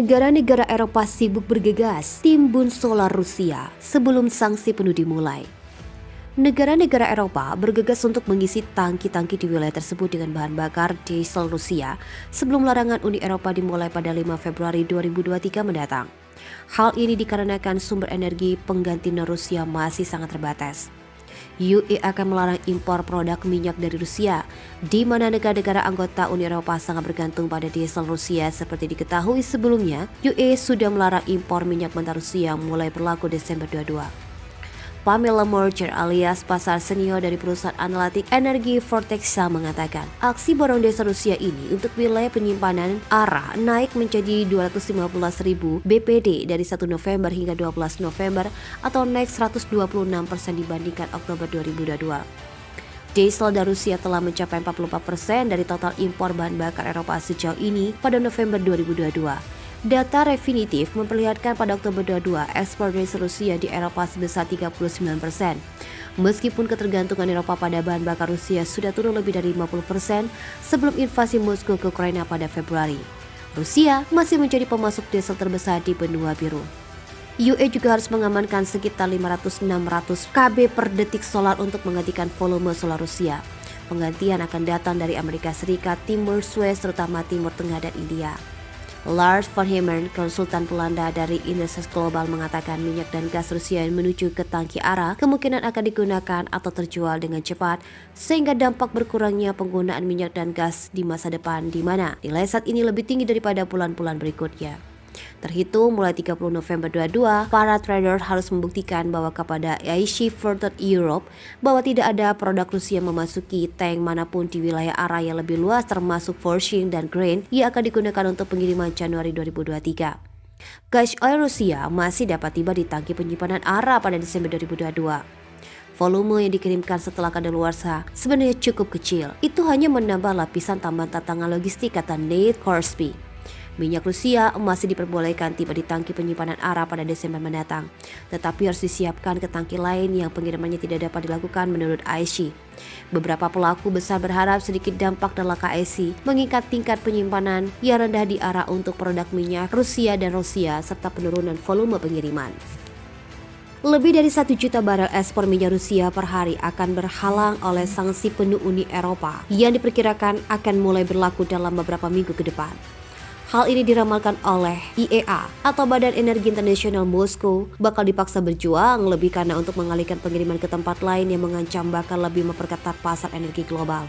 Negara-negara Eropa sibuk bergegas timbun solar Rusia sebelum sanksi penuh dimulai. Negara-negara Eropa bergegas untuk mengisi tangki-tangki di wilayah tersebut dengan bahan bakar diesel Rusia sebelum larangan Uni Eropa dimulai pada 5 Februari 2023 mendatang. Hal ini dikarenakan sumber energi pengganti non-Rusia masih sangat terbatas. UE akan melarang impor produk minyak dari Rusia, di mana negara-negara anggota Uni Eropa sangat bergantung pada diesel Rusia. Seperti diketahui sebelumnya, UE sudah melarang impor minyak mentah Rusia mulai berlaku Desember 22. Pamela Mercer alias pasar senior dari perusahaan analitik energi Vortexa mengatakan, aksi borong diesel Rusia ini untuk wilayah penyimpanan ARA naik menjadi 215.000 BPD dari 1 November hingga 12 November atau naik 126% dibandingkan Oktober 2022. Diesel dari Rusia telah mencapai 44% dari total impor bahan bakar Eropa sejauh ini pada November 2022. Data definitif memperlihatkan pada Oktober 22 ekspor diesel Rusia di Eropa sebesar 39%. Meskipun ketergantungan Eropa pada bahan bakar Rusia sudah turun lebih dari 50% sebelum invasi Moskow ke Ukraina pada Februari, Rusia masih menjadi pemasok diesel terbesar di benua biru. UE juga harus mengamankan sekitar 500-600 kb per detik solar untuk menggantikan volume solar Rusia. Penggantian akan datang dari Amerika Serikat, Timur West, terutama Timur Tengah dan India. Lars van Hemeren, konsultan Belanda dari Industries Global, mengatakan minyak dan gas Rusia yang menuju ke tangki ARA kemungkinan akan digunakan atau terjual dengan cepat, sehingga dampak berkurangnya penggunaan minyak dan gas di masa depan, di mana nilai saat ini lebih tinggi daripada bulan-bulan berikutnya. Terhitung mulai 30 November 22, para trader harus membuktikan bahwa kepada ICE Further Europe bahwa tidak ada produk Rusia memasuki tank manapun di wilayah ARA yang lebih luas, termasuk forging dan grain yang akan digunakan untuk pengiriman Januari 2023. Gas oil Rusia masih dapat tiba di tangki penyimpanan ARA pada Desember 2022. Volume yang dikirimkan setelah kadaluarsa sebenarnya cukup kecil. Itu hanya menambah lapisan tambahan tantangan logistik, kata Nate Korsby. Minyak Rusia masih diperbolehkan tiba di tangki penyimpanan ARA pada Desember mendatang, tetapi harus disiapkan ke tangki lain yang pengirimannya tidak dapat dilakukan menurut ICE. Beberapa pelaku besar berharap sedikit dampak dalam KSI mengikat tingkat penyimpanan yang rendah di ARA untuk produk minyak Rusia dan Rusia serta penurunan volume pengiriman. Lebih dari 1 juta barel ekspor minyak Rusia per hari akan berhalang oleh sanksi penuh Uni Eropa yang diperkirakan akan mulai berlaku dalam beberapa minggu ke depan. Hal ini diramalkan oleh IEA atau Badan Energi Internasional. Moskow bakal dipaksa berjuang lebih karena untuk mengalihkan pengiriman ke tempat lain yang mengancam bakal lebih memperketat pasar energi global.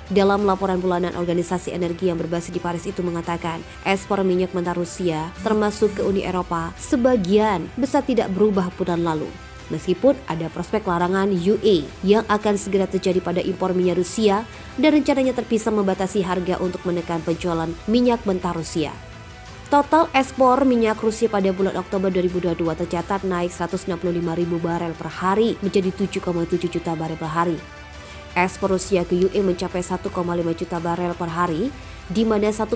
Dalam laporan bulanan organisasi energi yang berbasis di Paris itu mengatakan, ekspor minyak mentah Rusia termasuk ke Uni Eropa sebagian besar tidak berubah bulan lalu. Meskipun ada prospek larangan UE yang akan segera terjadi pada impor minyak Rusia dan rencananya terpisah membatasi harga untuk menekan penjualan minyak mentah Rusia. Total ekspor minyak Rusia pada bulan Oktober 2022 tercatat naik 165.000 barel per hari menjadi 7,7 juta barel per hari. Ekspor Rusia ke UE mencapai 1,5 juta barel per hari, di mana 1,1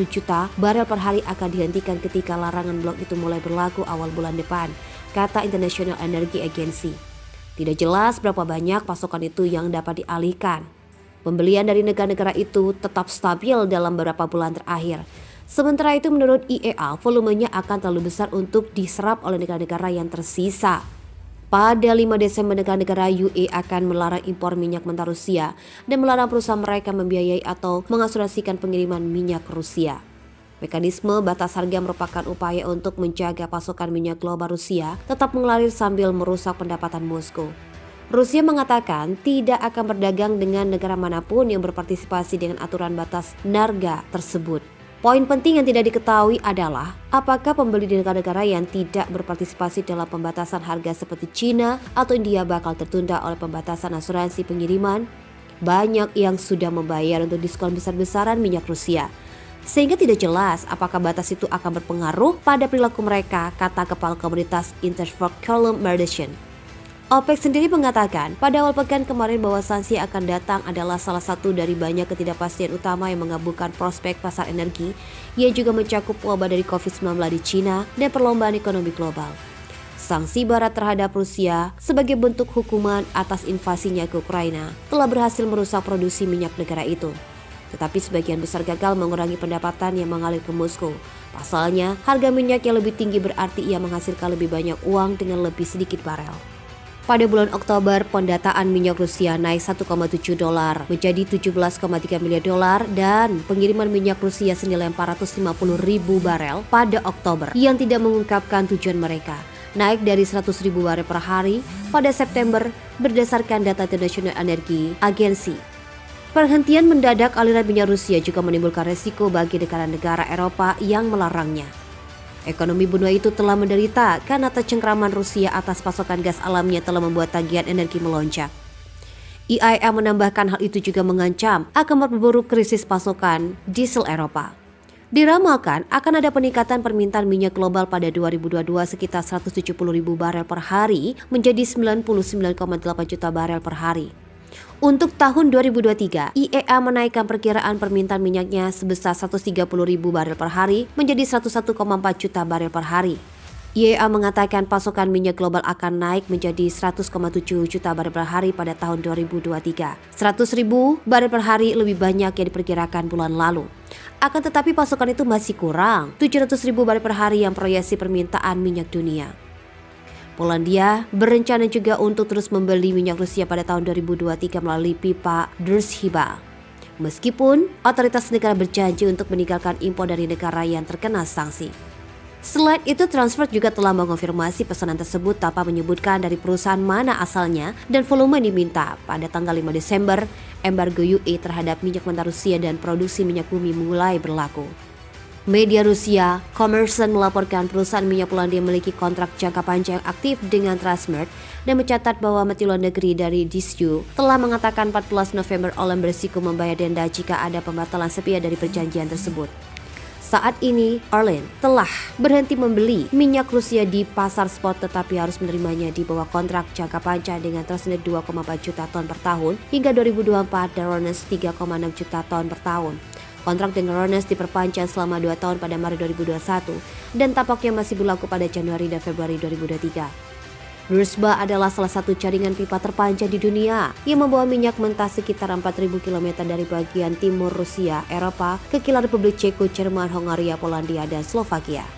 juta barel per hari akan dihentikan ketika larangan blok itu mulai berlaku awal bulan depan, kata International Energy Agency. Tidak jelas berapa banyak pasokan itu yang dapat dialihkan. Pembelian dari negara-negara itu tetap stabil dalam beberapa bulan terakhir. Sementara itu menurut IEA, volumenya akan terlalu besar untuk diserap oleh negara-negara yang tersisa. Pada 5 Desember negara-negara UE akan melarang impor minyak mentah Rusia dan melarang perusahaan mereka membiayai atau mengasuransikan pengiriman minyak Rusia. Mekanisme batas harga merupakan upaya untuk menjaga pasokan minyak global Rusia tetap mengalir sambil merusak pendapatan Moskow. Rusia mengatakan tidak akan berdagang dengan negara manapun yang berpartisipasi dengan aturan batas harga tersebut. Poin penting yang tidak diketahui adalah apakah pembeli di negara-negara yang tidak berpartisipasi dalam pembatasan harga seperti China atau India bakal tertunda oleh pembatasan asuransi pengiriman. Banyak yang sudah membayar untuk diskon besar-besaran minyak Rusia, sehingga tidak jelas apakah batas itu akan berpengaruh pada perilaku mereka, kata Kepala Komunitas Interfax Callum Mardashian. OPEC sendiri mengatakan pada awal pekan kemarin bahwa sanksi yang akan datang adalah salah satu dari banyak ketidakpastian utama yang mengaburkan prospek pasar energi yang juga mencakup wabah dari COVID-19 di China dan perlombaan ekonomi global. Sanksi Barat terhadap Rusia sebagai bentuk hukuman atas invasinya ke Ukraina telah berhasil merusak produksi minyak negara itu. Tetapi sebagian besar gagal mengurangi pendapatan yang mengalir ke Moskow, Pasalnya, harga minyak yang lebih tinggi berarti ia menghasilkan lebih banyak uang dengan lebih sedikit barel. Pada bulan Oktober, pendataan minyak Rusia naik 1,7 dolar menjadi 17,3 miliar dolar dan pengiriman minyak Rusia senilai 450 ribu barel pada Oktober yang tidak mengungkapkan tujuan mereka, naik dari 100 ribu barel per hari pada September berdasarkan data International Energy Agency. Perhentian mendadak aliran minyak Rusia juga menimbulkan resiko bagi negara-negara Eropa yang melarangnya. Ekonomi benua itu telah menderita karena tercengkraman Rusia atas pasokan gas alamnya telah membuat tagihan energi melonjak. IEA menambahkan hal itu juga mengancam akan memperburuk krisis pasokan diesel Eropa. Diramalkan akan ada peningkatan permintaan minyak global pada 2022 sekitar 170 ribu barel per hari menjadi 99,8 juta barel per hari. Untuk tahun 2023, IEA menaikkan perkiraan permintaan minyaknya sebesar 130 ribu barel per hari menjadi 101,4 juta barel per hari. IEA mengatakan pasokan minyak global akan naik menjadi 100,7 juta barel per hari pada tahun 2023. 100 ribu barel per hari lebih banyak yang diperkirakan bulan lalu. Akan tetapi pasokan itu masih kurang, 700 ribu barel per hari yang proyeksi permintaan minyak dunia. Polandia berencana juga untuk terus membeli minyak Rusia pada tahun 2023 melalui pipa Druzhba. Meskipun otoritas negara berjanji untuk meninggalkan impor dari negara yang terkena sanksi. Selain itu, Transfer juga telah mengonfirmasi pesanan tersebut tanpa menyebutkan dari perusahaan mana asalnya dan volume yang diminta. Pada tanggal 5 Desember, embargo UE terhadap minyak mentah Rusia dan produksi minyak bumi mulai berlaku. Media Rusia, Kommersant melaporkan perusahaan minyak Polandia memiliki kontrak jangka panjang aktif dengan Transmert dan mencatat bahwa Menteri Luar Negeri dari DSU telah mengatakan 14 November Orlen berisiko membayar denda jika ada pembatalan sepihak dari perjanjian tersebut. Saat ini, Orlen telah berhenti membeli minyak Rusia di pasar spot tetapi harus menerimanya di bawah kontrak jangka panjang dengan Transnet 2,4 juta ton per tahun hingga 2024 dan Rones 3,6 juta ton per tahun. Kontrak dengan Rones diperpanjang selama 2 tahun pada Maret 2021 dan tampaknya masih berlaku pada Januari dan Februari 2023. Druzhba adalah salah satu jaringan pipa terpanjang di dunia yang membawa minyak mentah sekitar 4.000 km dari bagian timur Rusia, Eropa, ke kilang Republik Ceko, Jerman, Hongaria, Polandia, dan Slovakia.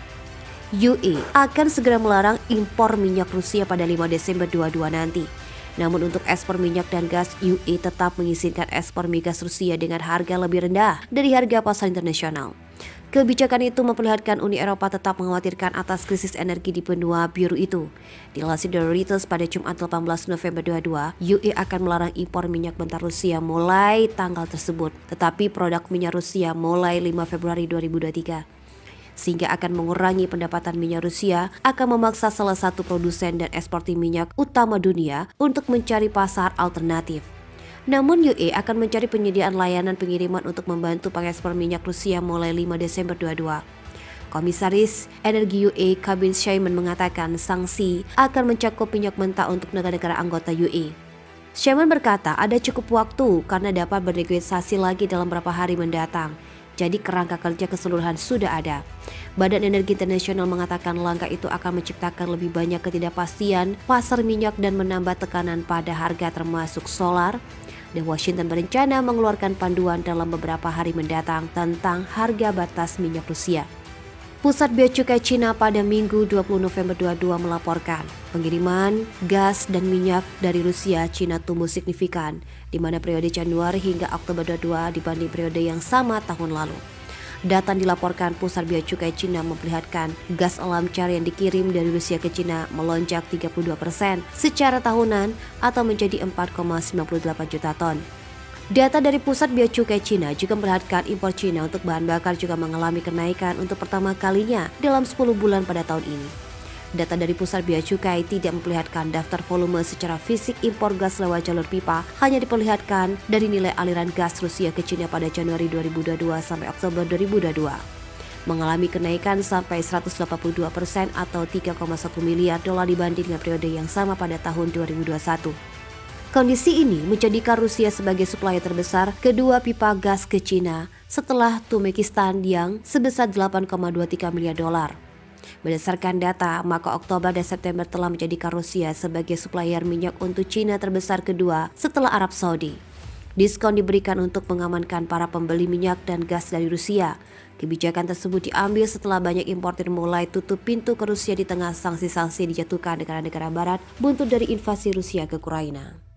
UE akan segera melarang impor minyak Rusia pada 5 Desember 2022 nanti. Namun untuk ekspor minyak dan gas, UE tetap mengizinkan ekspor migas Rusia dengan harga lebih rendah dari harga pasar internasional. Kebijakan itu memperlihatkan Uni Eropa tetap mengkhawatirkan atas krisis energi di benua biru itu. Dilansir dari Reuters pada Jumat 18 November 2022, UE akan melarang impor minyak mentah Rusia mulai tanggal tersebut, tetapi produk minyak Rusia mulai 5 Februari 2023. Sehingga akan mengurangi pendapatan minyak Rusia, akan memaksa salah satu produsen dan eksportir minyak utama dunia untuk mencari pasar alternatif. Namun UE akan mencari penyediaan layanan pengiriman untuk membantu pengekspor minyak Rusia mulai 5 Desember 2022. Komisaris Energi UE Kabin Shaiman mengatakan sanksi akan mencakup minyak mentah untuk negara-negara anggota UE. Shaiman berkata ada cukup waktu karena dapat bernegosiasi lagi dalam beberapa hari mendatang. Jadi kerangka kerja keseluruhan sudah ada. Badan Energi Internasional mengatakan langkah itu akan menciptakan lebih banyak ketidakpastian pasar minyak dan menambah tekanan pada harga termasuk solar. Dan Washington berencana mengeluarkan panduan dalam beberapa hari mendatang tentang harga batas minyak Rusia. Pusat Bea Cukai Cina pada Minggu 20 November 2022 melaporkan pengiriman gas dan minyak dari Rusia Cina tumbuh signifikan di mana periode Januari hingga Oktober 2022 dibanding periode yang sama tahun lalu. Data yang dilaporkan Pusat Bea Cukai Cina memperlihatkan gas alam cair yang dikirim dari Rusia ke Cina melonjak 32% secara tahunan atau menjadi 4,98 juta ton. Data dari Pusat Bea Cukai Cina juga memperlihatkan impor Cina untuk bahan bakar juga mengalami kenaikan untuk pertama kalinya dalam 10 bulan pada tahun ini. Data dari Pusat Bea Cukai tidak memperlihatkan daftar volume secara fisik impor gas lewat jalur pipa, hanya diperlihatkan dari nilai aliran gas Rusia ke Cina pada Januari 2022 sampai Oktober 2022. Mengalami kenaikan sampai 182% atau 3,1 miliar dolar dibanding dengan periode yang sama pada tahun 2021. Kondisi ini menjadikan Rusia sebagai supplier terbesar kedua pipa gas ke Cina setelah Turkmenistan yang sebesar 8,23 miliar dolar. Berdasarkan data, maka Oktober dan September telah menjadikan Rusia sebagai supplier minyak untuk Cina terbesar kedua setelah Arab Saudi. Diskon diberikan untuk mengamankan para pembeli minyak dan gas dari Rusia. Kebijakan tersebut diambil setelah banyak importir mulai tutup pintu ke Rusia di tengah sanksi-sanksi dijatuhkan negara-negara barat buntut dari invasi Rusia ke Ukraina.